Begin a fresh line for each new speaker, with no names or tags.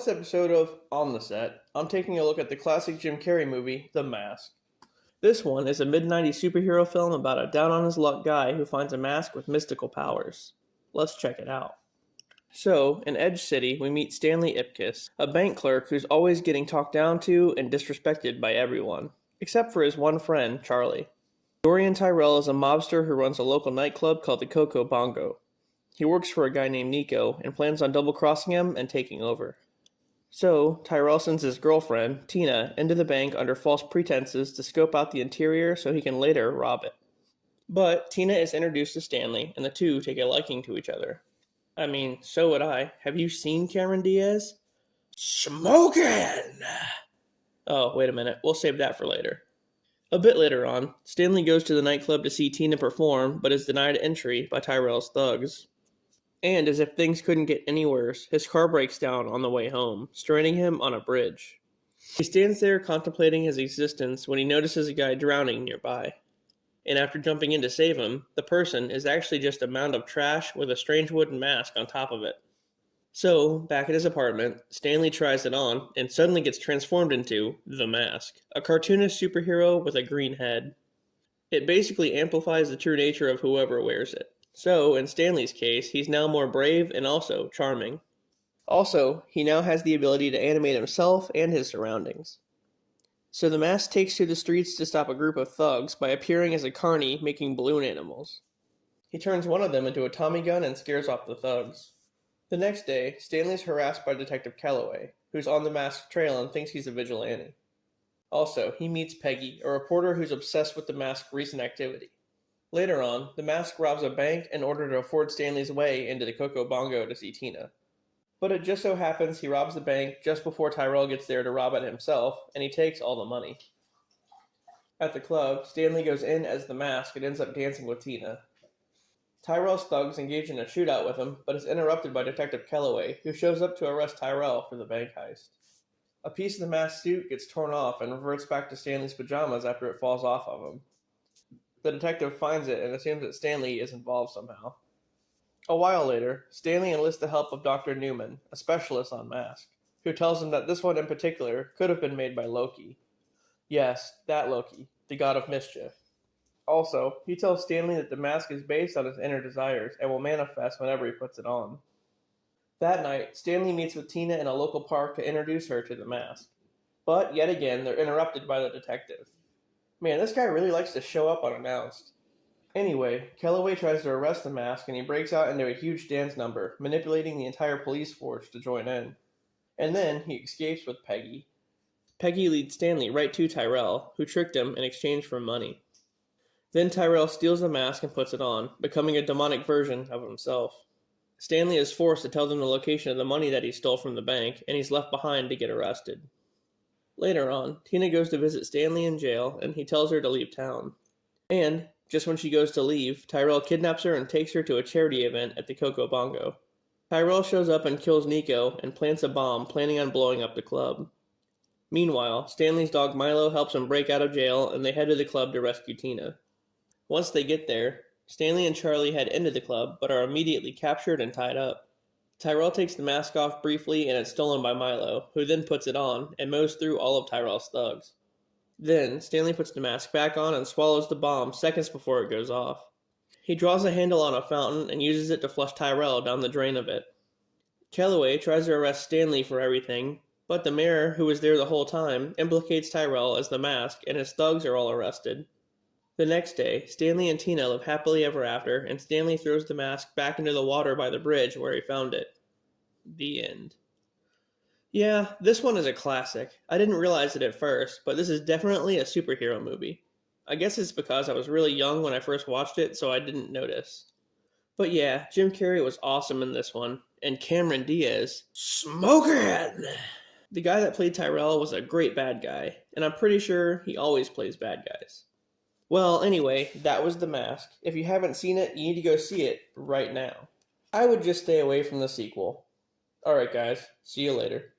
this episode of On the Set, I'm taking a look at the classic Jim Carrey movie, The Mask. This one is a mid-90s superhero film about a down-on-his-luck guy who finds a mask with mystical powers. Let's check it out. So, in Edge City, we meet Stanley Ipkiss, a bank clerk who's always getting talked down to and disrespected by everyone, except for his one friend, Charlie. Dorian Tyrell is a mobster who runs a local nightclub called the Coco Bongo. He works for a guy named Nico and plans on double-crossing him and taking over. So, Tyrell sends his girlfriend, Tina, into the bank under false pretenses to scope out the interior so he can later rob it. But Tina is introduced to Stanley, and the two take a liking to each other. I mean, so would I. Have you seen Cameron Diaz? Smokin'! Oh, wait a minute. We'll save that for later. A bit later on, Stanley goes to the nightclub to see Tina perform, but is denied entry by Tyrell's thugs. And as if things couldn't get any worse, his car breaks down on the way home, stranding him on a bridge. He stands there contemplating his existence when he notices a guy drowning nearby. And after jumping in to save him, the person is actually just a mound of trash with a strange wooden mask on top of it. So, back at his apartment, Stanley tries it on and suddenly gets transformed into The Mask, a cartoonist superhero with a green head. It basically amplifies the true nature of whoever wears it. So, in Stanley's case, he's now more brave and also charming. Also, he now has the ability to animate himself and his surroundings. So the Mask takes to the streets to stop a group of thugs by appearing as a carny making balloon animals. He turns one of them into a Tommy gun and scares off the thugs. The next day, Stanley's harassed by Detective Calloway, who's on the Mask's trail and thinks he's a vigilante. Also, he meets Peggy, a reporter who's obsessed with the Mask's recent activity. Later on, the Mask robs a bank in order to afford Stanley's way into the Coco Bongo to see Tina. But it just so happens he robs the bank just before Tyrell gets there to rob it himself, and he takes all the money. At the club, Stanley goes in as the Mask and ends up dancing with Tina. Tyrell's thugs engage in a shootout with him, but is interrupted by Detective Calloway, who shows up to arrest Tyrell for the bank heist. A piece of the Mask's suit gets torn off and reverts back to Stanley's pajamas after it falls off of him. The detective finds it and assumes that Stanley is involved somehow. A while later, Stanley enlists the help of Dr. Newman, a specialist on masks, who tells him that this one in particular could have been made by Loki. Yes, that Loki, the god of mischief. Also, he tells Stanley that the mask is based on his inner desires and will manifest whenever he puts it on. That night, Stanley meets with Tina in a local park to introduce her to the mask. But, yet again, they're interrupted by the detective. Man, this guy really likes to show up unannounced. Anyway, Calloway tries to arrest the Mask and he breaks out into a huge dance number, manipulating the entire police force to join in. And then he escapes with Peggy. Peggy leads Stanley right to Tyrell, who tricked him in exchange for money. Then Tyrell steals the mask and puts it on, becoming a demonic version of himself. Stanley is forced to tell them the location of the money that he stole from the bank, and he's left behind to get arrested. Later on, Tina goes to visit Stanley in jail, and he tells her to leave town. And, just when she goes to leave, Tyrell kidnaps her and takes her to a charity event at the Coco Bongo. Tyrell shows up and kills Nico and plants a bomb, planning on blowing up the club. Meanwhile, Stanley's dog Milo helps him break out of jail, and they head to the club to rescue Tina. Once they get there, Stanley and Charlie head into the club, but are immediately captured and tied up. Tyrell takes the mask off briefly and it's stolen by Milo, who then puts it on and mows through all of Tyrell's thugs. Then, Stanley puts the mask back on and swallows the bomb seconds before it goes off. He draws a handle on a fountain and uses it to flush Tyrell down the drain of it. Calloway tries to arrest Stanley for everything, but the mayor, who was there the whole time, implicates Tyrell as the mask and his thugs are all arrested. The next day, Stanley and Tina live happily ever after, and Stanley throws the mask back into the water by the bridge where he found it. The end. Yeah, this one is a classic. I didn't realize it at first, but this is definitely a superhero movie. I guess it's because I was really young when I first watched it, so I didn't notice. But yeah, Jim Carrey was awesome in this one, and Cameron Diaz, smokin'! The guy that played Tyrell was a great bad guy, and I'm pretty sure he always plays bad guys. Well, anyway, that was The Mask. If you haven't seen it, you need to go see it right now. I would just stay away from the sequel. Alright guys, see you later.